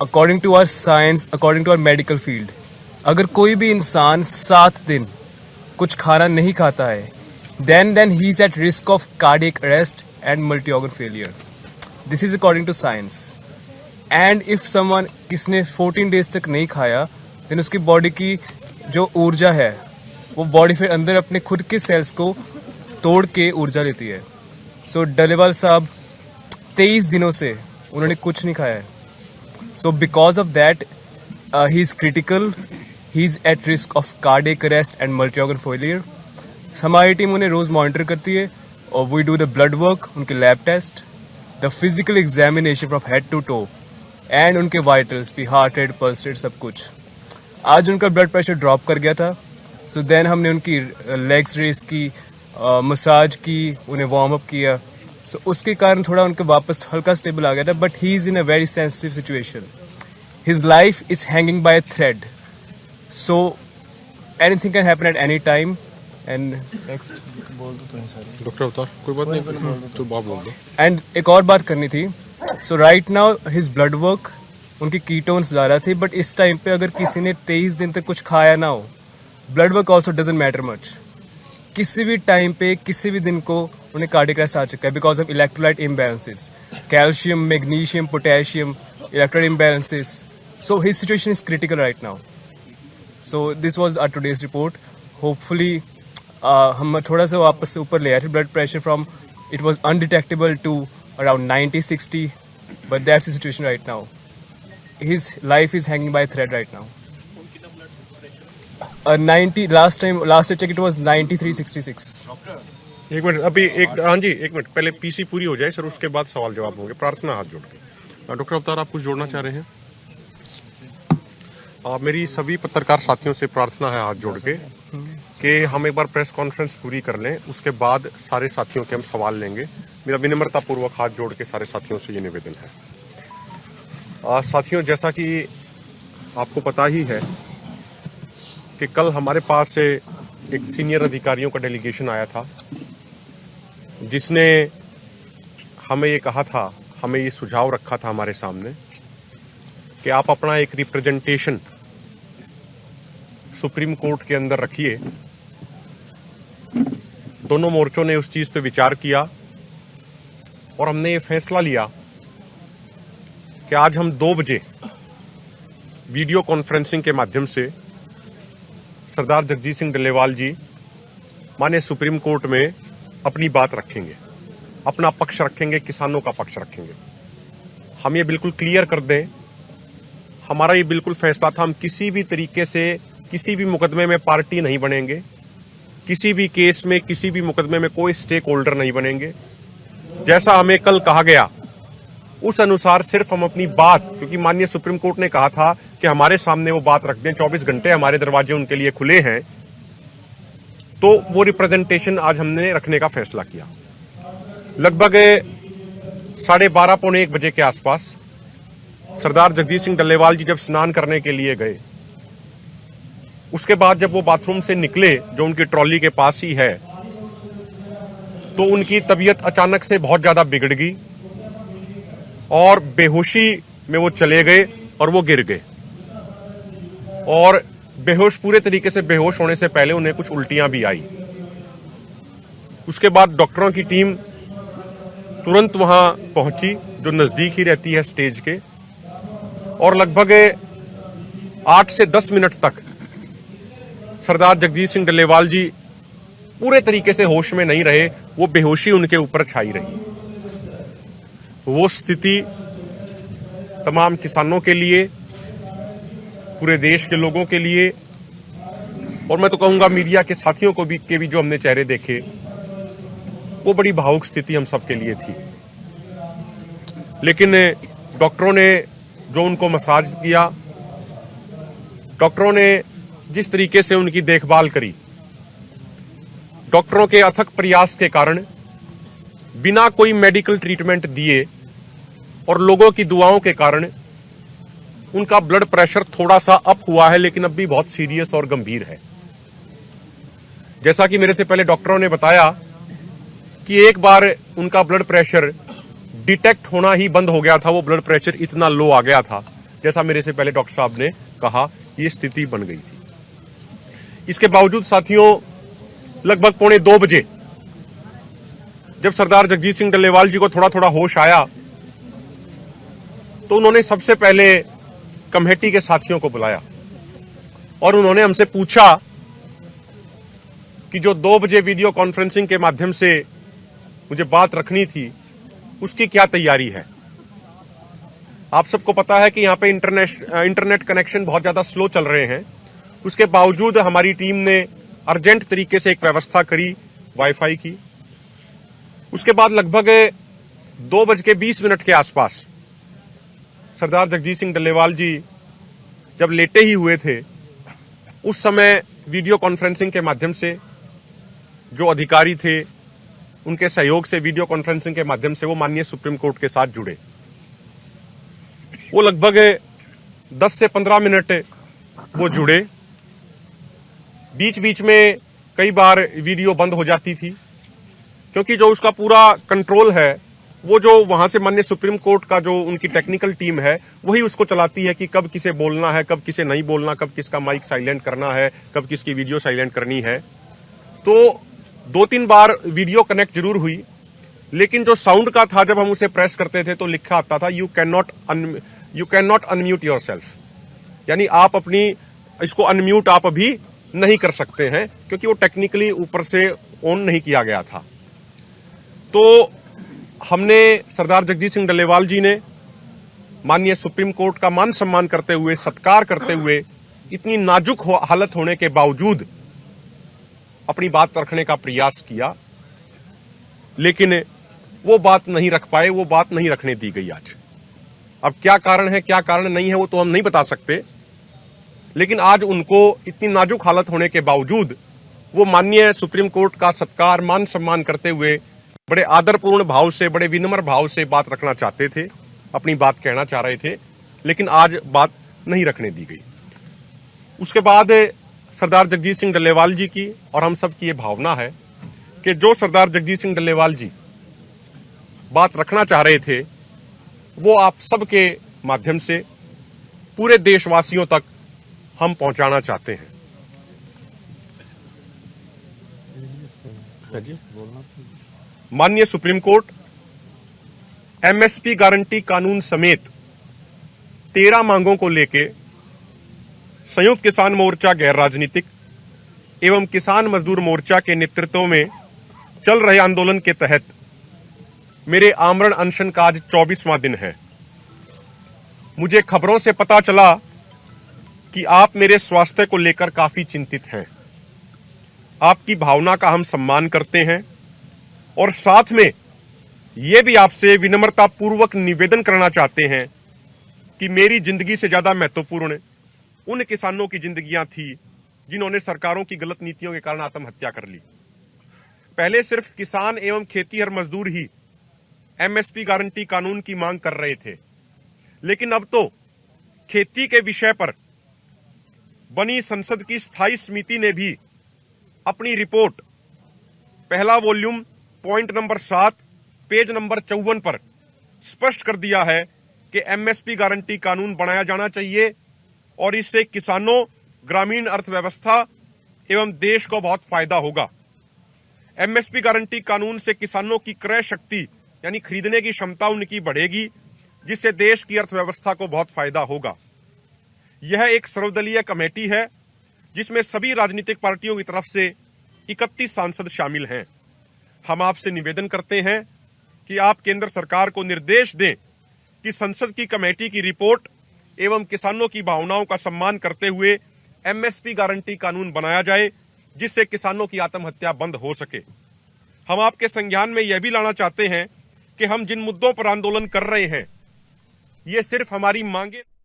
According to our science, according to our medical field, अगर कोई भी इंसान 7 दिन कुछ खाना नहीं खाता है, then he is at risk of cardiac arrest and multi-organ failure. This is according to science. And if someone किसने 14 days तक नहीं खाया, then उसकी बॉडी की जो ऊर्जा है वो बॉडी फिर अंदर अपने खुद के सेल्स को तोड़ के ऊर्जा लेती है. सो डलेवाल साहब 23 दिनों से उन्होंने कुछ नहीं खाया है. So because of that he is critical, he is at risk of cardiac arrest and multi organ failure. हमारी टीम उन्हें रोज़ मॉनिटर करती है और we do the blood work, उनके lab test, the physical examination from head to toe and उनके vitals भी, heart rate, pulse rate, सब कुछ. आज उनका ब्लड प्रेशर ड्रॉप कर गया था. सो देन हमने उनकी लेग्स रेस की, मसाज की, उन्हें वार्म अप किया. सो उसके कारण थोड़ा उनका वापस हल्का स्टेबल आ गया था. But he is in a very sensitive situation. His life is hanging by a thread. So anything can happen at any time. And next doctor Avatar, कोई बात नहीं तो आप बोल दो. एंड एक और बात करनी थी. So right now his blood work, उनकी कीटोन्स ज़्यादा थी. बट इस टाइम पे अगर किसी ने 23 दिन तक कुछ खाया ना हो, blood work also doesn't matter much. किसी भी टाइम पे किसी भी दिन को उन्हें कार्डियक अरेस्ट आ चुका है because of electrolyte imbalances, calcium, magnesium, potassium, electrolyte imbalances. So his situation is critical right now. So this was our today's report. Hopefully हम थोड़ा सा वापस से ऊपर ले आए थे blood pressure from it was undetectable to around 90-60, but that's the situation right now. His life is hanging by a thread right now. 90 last I checked it was 93-66. एक मिनट, अभी हाँ जी, एक मिनट पहले पीसी पूरी हो जाए sir, उसके बाद सवाल जवाब होंगे. प्रार्थना हाथ जोड़ के. डॉक्टर अवतार, आप कुछ जोड़ना चाह रहे हैं? मेरी सभी पत्रकार साथियों से प्रार्थना है हाथ जोड़ के कि हम एक बार प्रेस कॉन्फ्रेंस पूरी कर लें, उसके बाद सारे साथियों के हम सवाल लेंगे. मेरा विनम्रतापूर्वक हाथ जोड़ के सारे साथियों से ये निवेदन है. साथियों, जैसा कि आपको पता ही है कि कल हमारे पास से एक सीनियर अधिकारियों का डेलीगेशन आया था जिसने हमें ये कहा था, हमें ये सुझाव रखा था हमारे सामने कि आप अपना एक रिप्रेजेंटेशन सुप्रीम कोर्ट के अंदर रखिए. दोनों मोर्चों ने उस चीज़ पे विचार किया और हमने ये फैसला लिया कि आज हम 2 बजे वीडियो कॉन्फ्रेंसिंग के माध्यम से सरदार जगजीत सिंह डल्लेवाल जी माननीय सुप्रीम कोर्ट में अपनी बात रखेंगे, अपना पक्ष रखेंगे, किसानों का पक्ष रखेंगे. हम ये बिल्कुल क्लियर कर दें, हमारा ये बिल्कुल फैसला था, हम किसी भी तरीके से किसी भी मुकदमे में पार्टी नहीं बनेंगे, किसी भी केस में, किसी भी मुकदमे में कोई स्टेक होल्डर नहीं बनेंगे. जैसा हमें कल कहा गया उस अनुसार सिर्फ हम अपनी बात, क्योंकि माननीय सुप्रीम कोर्ट ने कहा था कि हमारे सामने वो बात रख दें, 24 घंटे हमारे दरवाजे उनके लिए खुले हैं, तो वो रिप्रेजेंटेशन आज हमने रखने का फैसला किया. लगभग 12:30 पौने 1 बजे के आसपास सरदार जगजीत सिंह डल्लेवाल जी जब स्नान करने के लिए गए, उसके बाद जब वो बाथरूम से निकले, जो उनकी ट्रॉली के पास ही है, तो उनकी तबीयत अचानक से बहुत ज्यादा बिगड़ गई और बेहोशी में वो चले गए और वो गिर गए. और बेहोश, पूरे तरीके से बेहोश होने से पहले उन्हें कुछ उल्टियां भी आई. उसके बाद डॉक्टरों की टीम तुरंत वहां पहुंची, जो नजदीक ही रहती है स्टेज के, और लगभग 8 से 10 मिनट तक सरदार जगजीत सिंह डल्लेवाल जी पूरे तरीके से होश में नहीं रहे. वो बेहोशी उनके ऊपर छाई रही. वो स्थिति तमाम किसानों के लिए, पूरे देश के लोगों के लिए, और मैं तो कहूँगा मीडिया के साथियों को भी जो हमने चेहरे देखे, वो बड़ी भावुक स्थिति हम सब के लिए थी. लेकिन डॉक्टरों ने जो उनको मसाज किया, डॉक्टरों ने जिस तरीके से उनकी देखभाल करी, डॉक्टरों के अथक प्रयास के कारण, बिना कोई मेडिकल ट्रीटमेंट दिए और लोगों की दुआओं के कारण उनका ब्लड प्रेशर थोड़ा सा अप हुआ है, लेकिन अब भी बहुत सीरियस और गंभीर है. जैसा कि मेरे से पहले डॉक्टरों ने बताया कि एक बार उनका ब्लड प्रेशर डिटेक्ट होना ही बंद हो गया था. वो ब्लड प्रेशर इतना लो आ गया था जैसा मेरे से पहले डॉक्टर साहब ने कहा, ये स्थिति बन गई थी। इसके बावजूद साथियों, लगभग 1:45 बजे जब सरदार जगजीत सिंह डल्लेवाल जी को थोड़ा थोड़ा होश आया तो उन्होंने सबसे पहले कमेटी के साथियों को बुलाया और उन्होंने हमसे पूछा कि जो 2 बजे वीडियो कॉन्फ्रेंसिंग के माध्यम से मुझे बात रखनी थी उसकी क्या तैयारी है। आप सबको पता है कि यहाँ पे इंटरनेट कनेक्शन बहुत ज्यादा स्लो चल रहे हैं। उसके बावजूद हमारी टीम ने अर्जेंट तरीके से एक व्यवस्था करी वाईफाई की। उसके बाद लगभग 2:20 के आसपास सरदार जगजीत सिंह डल्लेवाल जी जब लेटे ही हुए थे, उस समय वीडियो कॉन्फ्रेंसिंग के माध्यम से जो अधिकारी थे उनके सहयोग से वीडियो कॉन्फ्रेंसिंग के माध्यम से वो माननीय सुप्रीम कोर्ट के साथ जुड़े। वो लगभग 10 से 15 मिनट वो जुड़े। बीच बीच में कई बार वीडियो बंद हो जाती थी क्योंकि जो उसका पूरा कंट्रोल है वो जो वहां से माननीय सुप्रीम कोर्ट का जो उनकी टेक्निकल टीम है वही उसको चलाती है कि कब किसे बोलना है, कब किसे नहीं बोलना, कब किसका माइक साइलेंट करना है, कब किसकी वीडियो साइलेंट करनी है। तो 2-3 बार वीडियो कनेक्ट जरूर हुई, लेकिन जो साउंड का था जब हम उसे प्रेस करते थे तो लिखा आता था you can not unmute yourself, यानी आप अपनी इसको अनम्यूट आप अभी नहीं कर सकते हैं क्योंकि वो टेक्निकली ऊपर से ऑन नहीं किया गया था। तो हमने सरदार जगजीत सिंह डल्लेवाल जी ने माननीय सुप्रीम कोर्ट का मान सम्मान करते हुए, सत्कार करते हुए, इतनी नाजुक हालत होने के बावजूद अपनी बात रखने का प्रयास किया, लेकिन वो बात नहीं रख पाए, वो बात नहीं रखने दी गई आज। अब क्या कारण है, क्या कारण नहीं है, वो तो हम नहीं बता सकते, लेकिन आज उनको इतनी नाजुक हालत होने के बावजूद वो माननीय सुप्रीम कोर्ट का सत्कार, मान सम्मान करते हुए बड़े आदरपूर्ण भाव से, बड़े विनम्र भाव से बात रखना चाहते थे, अपनी बात कहना चाह रहे थे, लेकिन आज बात नहीं रखने दी गई। उसके बाद सरदार जगजीत सिंह डल्लेवाल जी की और हम सब की ये भावना है कि जो सरदार जगजीत सिंह डल्लेवाल जी बात रखना चाह रहे थे वो आप सबके माध्यम से पूरे देशवासियों तक हम पहुंचाना चाहते हैं। माननीय सुप्रीम कोर्ट एमएसपी गारंटी कानून समेत 13 मांगों को लेके संयुक्त किसान मोर्चा गैर राजनीतिक एवं किसान मजदूर मोर्चा के नेतृत्व में चल रहे आंदोलन के तहत मेरे आमरण अनशन का आज 24वां दिन है। मुझे खबरों से पता चला कि आप मेरे स्वास्थ्य को लेकर काफी चिंतित हैं। आपकी भावना का हम सम्मान करते हैं और साथ में यह भी आपसे विनम्रता पूर्वक निवेदन करना चाहते हैं कि मेरी जिंदगी से ज्यादा महत्वपूर्ण उन किसानों की जिंदगियां थी जिन्होंने सरकारों की गलत नीतियों के कारण आत्महत्या कर ली। पहले सिर्फ किसान एवं खेतीहर मजदूर ही एमएसपी गारंटी कानून की मांग कर रहे थे, लेकिन अब तो खेती के विषय पर बनी संसद की स्थायी समिति ने भी अपनी रिपोर्ट पहला volume point number 7 page number 54 पर स्पष्ट कर दिया है कि एमएसपी गारंटी कानून बनाया जाना चाहिए और इससे किसानों, ग्रामीण अर्थव्यवस्था एवं देश को बहुत फायदा होगा। एमएसपी गारंटी कानून से किसानों की क्रय शक्ति यानी खरीदने की क्षमता उनकी बढ़ेगी, जिससे देश की अर्थव्यवस्था को बहुत फायदा होगा। यह एक सर्वदलीय कमेटी है जिसमें सभी राजनीतिक पार्टियों की तरफ से 31 सांसद शामिल हैं। हम आपसे निवेदन करते हैं कि आप केंद्र सरकार को निर्देश दें कि संसद की कमेटी की रिपोर्ट एवं किसानों की भावनाओं का सम्मान करते हुए एमएसपी गारंटी कानून बनाया जाए, जिससे किसानों की आत्महत्या बंद हो सके। हम आपके संज्ञान में यह भी लाना चाहते हैं कि हम जिन मुद्दों पर आंदोलन कर रहे हैं, ये सिर्फ हमारी मांगे